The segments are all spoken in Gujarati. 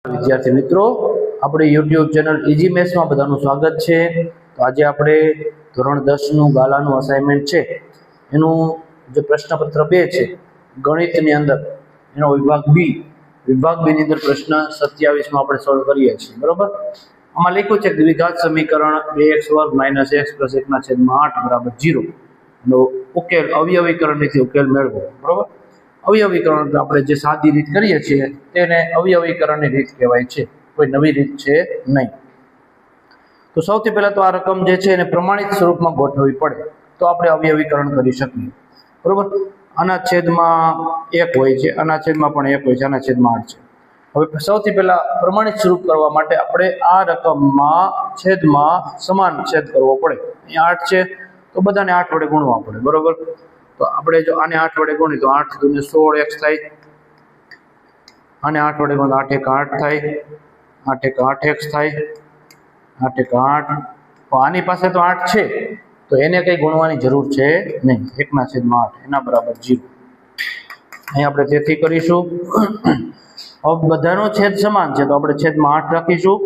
વિદ્યાર્થી મિત્રો, આપણે YouTube ચેનલ ઇઝી મેથ્સમાં બધાનું સ્વાગત છે. તો આજે આપણે ધોરણ 10 નું ગાલાનું અસાઇનમેન્ટ છે, એનું જે પ્રશ્નપત્ર 2 છે ગણિતની અંદર, એનો વિભાગ બી ની અંદર પ્રશ્ન 27 માં આપણે સોલ્વ કરીએ છીએ. બરોબર. આમાં લખ્યું છે કે દ્વિઘાત સમીકરણ 2x² - x + 1/8 = 0 નો ઉકેલ અવયવીકરણથી ઉકેલ મેળવો. બરોબર. અવયવીકરણ એટલે આપણે જે સાદી રીત કરીએ છીએ તેને અવયવીકરણની રીત કહેવાય છે, કોઈ નવી રીત છે નહીં. તો સૌથી પહેલા તો આ રકમ જે છે એને પ્રમાણિત સ્વરૂપમાં ગોઠવવી પડે તો આપણે અવયવીકરણ કરી શકીએ. બરોબર. આના છેદમાં 1 હોય છે, આના છેદમાં પણ 1 હોય છે, આના છેદમાં 8 છે. હવે સૌથી પહેલા પ્રમાણિત સ્વરૂપ કરવા માટે આપણે આ રકમમાં છેદમાં સમાન છેદ કરવો પડે. અહીંયા 8 છે તો બધાને 8 વડે ગુણવા પડે. બરોબર. તો આપણે જો આને 8 વડે ગુણીએ તો 8 × 16x થાય, આને 8 વડે ગુણીએ 8 × 1 = 8 થાય, 8 × 1 = 8x થાય, 8 × 8. તો આની પાસે તો 8 છે તો એને કંઈ ગુણવાની જરૂર છે નહીં. 1/8 એના બરાબર 0. અહીં આપણે તેથી કરીશું. હવે બધાનો છેદ સમાન છે તો આપણે છેદમાં 8 રાખીશું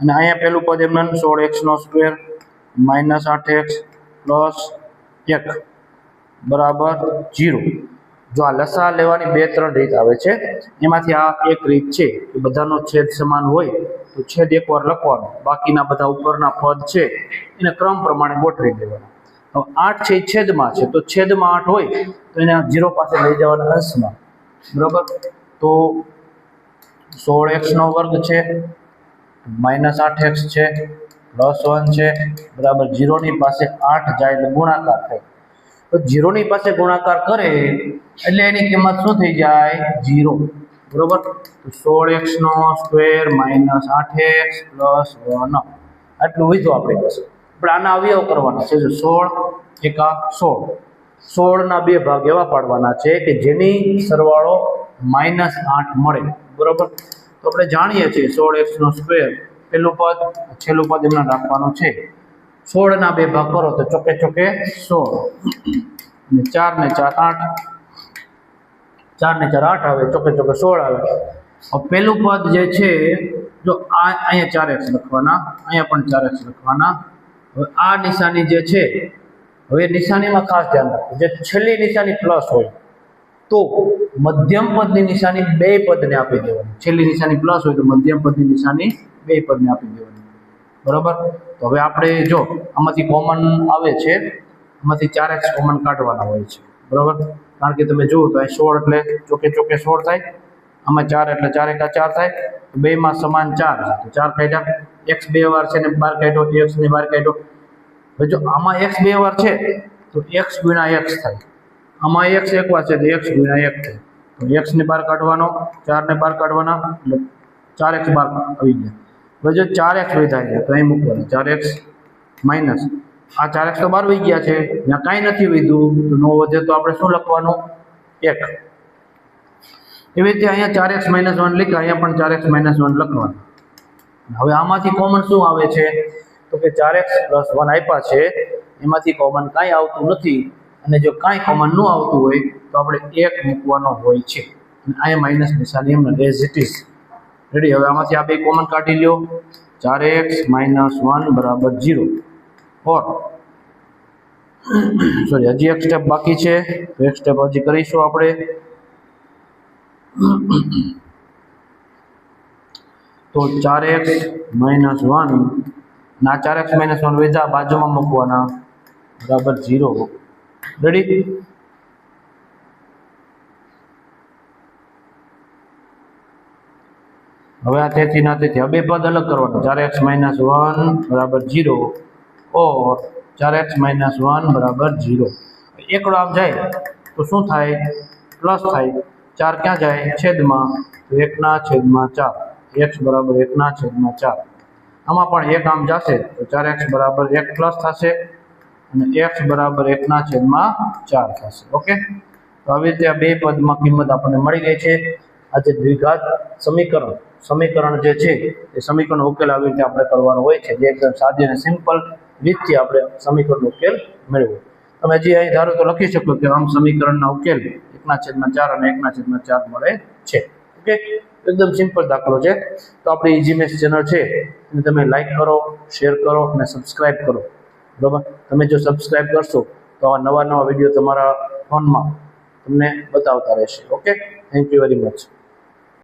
અને અહીંયા પહેલું પદ એમને 16x² - 8x + 1 બરાબર 0. જો આ લસા લેવાની 2-3 રીત આવે છે, એમાંથી આ એક રીત છે કે બધાનો છેદ સમાન હોય તો છેદ એકવાર લખવાનો, બાકીના બધા ઉપરના પદ છે એને ક્રમ પ્રમાણે ગોઠવી દેવાના. હવે 8 છે એ છેદમાં છે તો છેદમાં 8 હોય તો એને 0 પાસે લઈ જવાના અંશમાં. બરાબર. તો 16x² છે, -8x છે, +1 છે, બરાબર 0 ની પાસે 8 જાય એટલે ગુણાકાર થાય. તો 0 ની પાસે ગુણાકાર કરે એટલે એની કિંમત શું થઈ જાય? 0. બરોબર. તો 16x² - 8x + 1 આટલું વધ્યું આપણી પાસે. આપણે આના અવયવ કરવાના છે. જો 16 × 16, 16 ના 2 ભાગ એવા પાડવાના છે કે જેની સરવાળો -8 મળે. બરોબર. તો આપણે જાણીએ છીએ 16x² પહેલું પદ છેલ્લું પદ એમને રાખવાનું છે. 16 ના 2 ભાગ કરો તો ચોકે ચોકે 16 અને 4 ને 4 8, 4 ને 4 8 આવે, ચોકે ચોકે 16 આવે. હવે પહેલું પદ જે છે, જો આ અહીંયા 4x લખવાના, અહીંયા પણ 4x લખવાના. હવે આ નિશાની જે છે, હવે નિશાનીમાં ખાસ ધ્યાન રાખો, જે છેલ્લી નિશાની પ્લસ હોય તો મધ્યમ પદની નિશાની બે પદને આપી દેવાની. છેલ્લી નિશાની પ્લસ હોય તો મધ્યમ પદની નિશાની બે પદને આપી દેવાની. બરાબર. તો હવે આપણે જો આમાંથી કોમન આવે છે, આમાંથી 4x કોમન કાઢવાના હોય છે. બરાબર. કારણ કે તમે જુઓ તો અહીં 16 એટલે ચોકે ચોકે 16 થાય, આમાં 4 એટલે 4 × 4 થાય, તો બેમાં સમાન 4 છે તો 4 કાઢ્યા. x 2 વાર છે ને 12 કાઢ્યો, x ને 12 કાઢ્યો. હવે જો આમાં x 2 વાર છે તો x × x થાય, આમાં x એક વાર છે તો x × 1 થાય. તો x ને 12 કાઢવાનો, 4 ને 12 કાઢવાના એટલે 4x 12 આવી ગયા. હવે જો 4x વધ્યા તો અહીં મૂકવાનું 4x માઇનસ આ 4x તો 12 વહી ગયા છે, ત્યાં કાંઈ નથી વધ્યું તો નો વધે તો આપણે શું લખવાનું? 1. એવી રીતે અહીંયા 4x - 1 લખ્યા, અહીંયા પણ 4x - 1 લખવાનું. હવે આમાંથી કોમન શું આવે છે તો કે 4x + 1 આપ્યા છે, એમાંથી કોમન કાંઈ આવતું નથી. અને જો કાંઈ કોમન ન આવતું હોય તો આપણે 1 મૂકવાનો હોય છે અને અહીંયા માઇનસ નિશાની એમને એઝ ઇટ ઇઝ. રેડી. હવે આમાંથી આ બે કોમન કાઢી લ્યો. 4x - 1 બરાબર 0. ઓર સોરી, હજી એક સ્ટેપ બાકી છે તો એક સ્ટેપ હજી કરીશું આપણે. તો 4x - 1 ના 4x - 1 વધ્યા બાજુમાં મૂકવાના બરાબર 0. રેડી. હવે આ તેથી ના તેથી આ બે પદ અલગ કરવાના. 4x - 1 બરાબર 0 ઓર 4x - 1 બરાબર 0. એકડો આમ જાય તો શું થાય? પ્લસ થાય. 4 ક્યાં જાય? છેદમાં, તો 1/4. x બરાબર 1/4. આમાં પણ 1 આમ જશે તો 4x બરાબર 1 પ્લસ થશે અને x બરાબર 1/4 થશે. ઓકે. તો આવી રીતે આ બે પદમાં કિંમત આપણને મળી ગઈ છે. આ જે દ્વિઘાત સમીકરણ જે છે એ સમીકરણનો ઉકેલ આવી રીતે આપણે કરવાનો હોય છે, જે એકદમ સાદી અને સિમ્પલ રીતથી આપણે સમીકરણનો ઉકેલ મેળવ્યો. તમે હજી અહીં ધારો તો લખી શકો કે આમ સમીકરણના ઉકેલ 1/4 અને 1/4 મળે છે. ઓકે. એકદમ સિમ્પલ દાખલો છે. તો આપણી ઇઝી મેથ્સ ચેનલ છે એને તમે લાઈક કરો, શેર કરો અને સબસ્ક્રાઇબ કરો. બરાબર, તમે જો સબસ્ક્રાઇબ કરશો તો આ નવા વિડીયો તમારા ફોનમાં તમને બતાવતા રહેશે. Okay, thank you very much.